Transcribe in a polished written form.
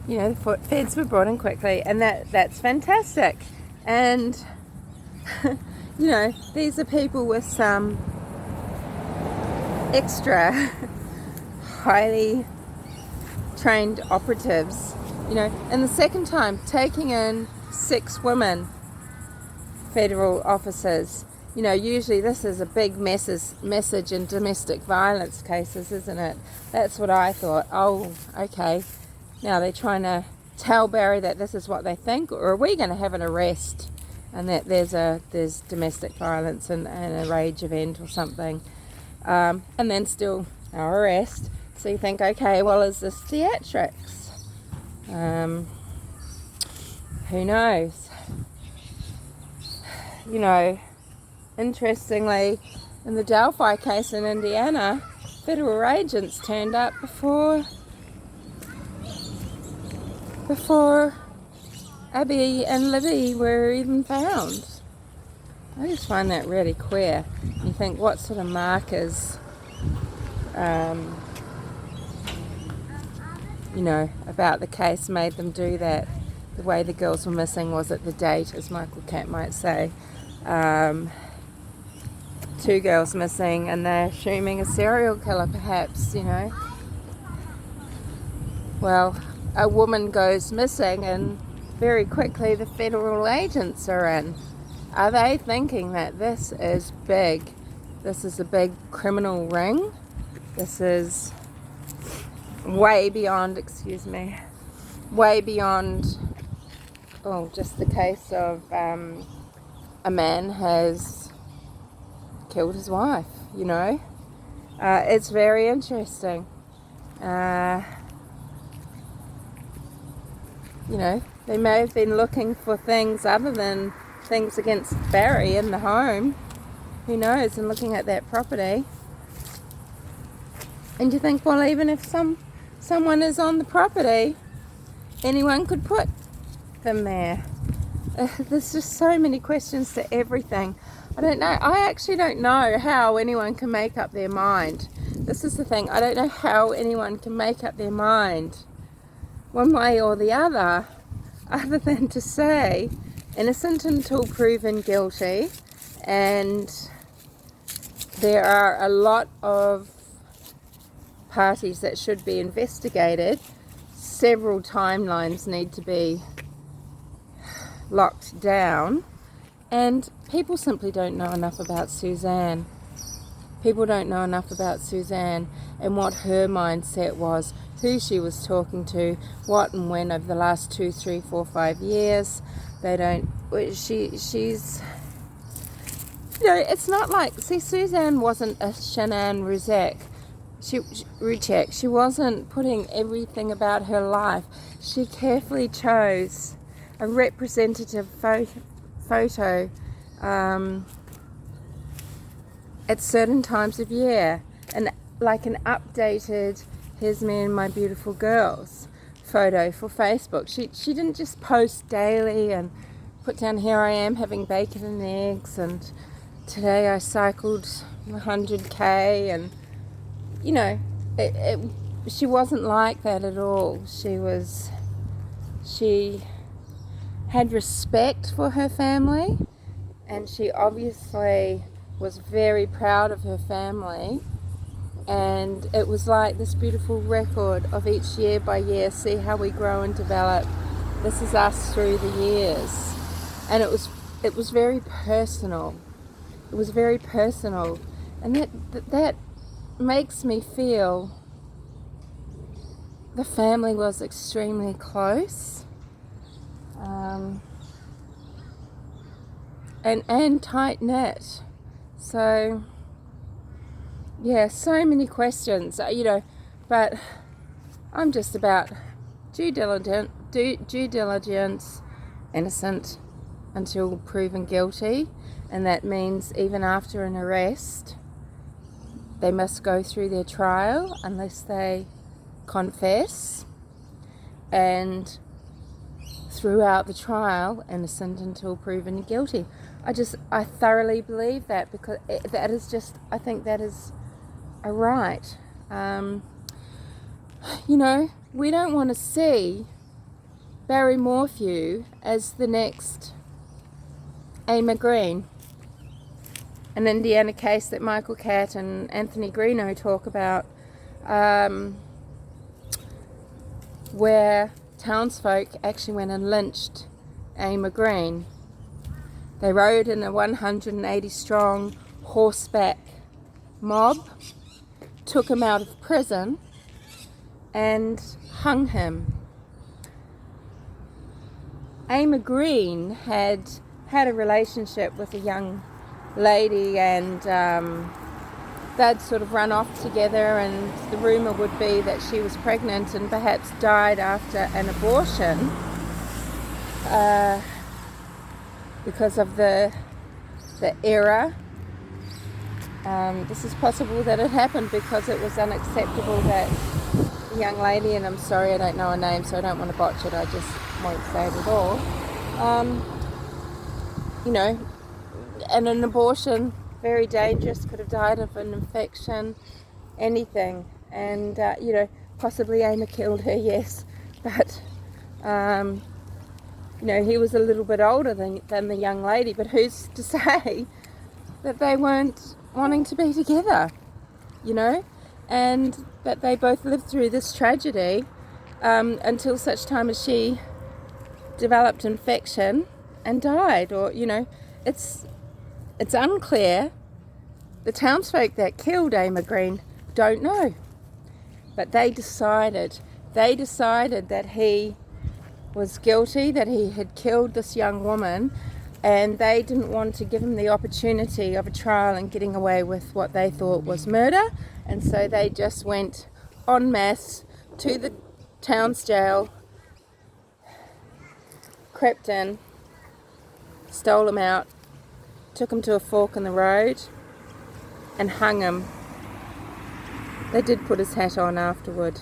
You know, the feds were brought in quickly, and that's fantastic. And you know, these are people with some extra highly trained operatives, you know. And the second time, taking in 6 women federal officers, you know, usually this is a big message in domestic violence cases, isn't it? That's what I thought. Oh, okay, now they're trying to tell Barry that this is what they think, or are we going to have an arrest and that there's domestic violence and a rage event or something, and then still no arrest. So you think, okay, well, is this theatrics? Who knows? You know, interestingly, in the Delphi case in Indiana, federal agents turned up before Abby and Libby were even found. I just find that really queer. You think, what sort of markers, you know, about the case made them do that? The way the girls were missing, was it the date, as Michael Catt might say? 2 girls missing, and they're assuming a serial killer, perhaps, you know. Well, a woman goes missing, and very quickly the federal agents are in. Are they thinking that this is big? This is a big criminal ring? This is way beyond, just the case of a man has killed his wife, you know. It's very interesting. You know, they may have been looking for things other than things against Barry in the home. Who knows? And looking at that property. And you think, well, even if someone is on the property, anyone could put them there. There's just so many questions to everything. I don't know. I actually don't know how anyone can make up their mind. This is the thing. I don't know how anyone can make up their mind one way or the other than to say innocent until proven guilty. And there are a lot of parties that should be investigated. Several timelines need to be locked down, and people simply don't know enough about Suzanne. People don't know enough about Suzanne and what her mindset was, who she was talking to, what and when over the last 2, 3, 4, 5 years. They don't. She's. You know, it's not like. See, Suzanne wasn't a Shanann Ruchek. She wasn't putting everything about her life. She carefully chose a representative photo at certain times of year, and like an updated "here's me and my beautiful girls" photo for Facebook. She didn't just post daily and put down, here I am having bacon and eggs, and today I cycled 100k, and you know, she wasn't like that at all. She had respect for her family, and she obviously was very proud of her family, and it was like this beautiful record of each year by year, see how we grow and develop. This is us through the years. And it was very personal. It was very personal, and that makes me feel the family was extremely close, and tight knit. So yeah, so many questions, you know, but I'm just about due diligence, innocent until proven guilty, and that means even after an arrest, they must go through their trial unless they confess, and throughout the trial, innocent until proven guilty. I thoroughly believe that, because that is just, I think that is a right. You know, we don't want to see Barry Morphew as the next Amer Green, an Indiana case that Michael Catt and Anthony Greeno talk about, where townsfolk actually went and lynched Amer Green. They rode in a 180 strong horseback mob, took him out of prison and hung him. Amer Green had a relationship with a young lady, and they'd sort of run off together, and the rumour would be that she was pregnant and perhaps died after an abortion because of the era. This is possible that it happened because it was unacceptable that the young lady, and I'm sorry I don't know her name so I don't want to botch it, I just won't say it at all, and an abortion, very dangerous, could have died of an infection, anything. And possibly Amer killed her, yes, but he was a little bit older than the young lady, but who's to say that they weren't wanting to be together, and that they both lived through this tragedy until such time as she developed infection and died, or it's unclear. The townsfolk that killed Amer Green don't know, but they decided that he was guilty, that he had killed this young woman, and they didn't want to give him the opportunity of a trial and getting away with what they thought was murder, and so they just went en masse to the town's jail, crept in, stole him out, took him to a fork in the road and hung him. They did put his hat on afterward.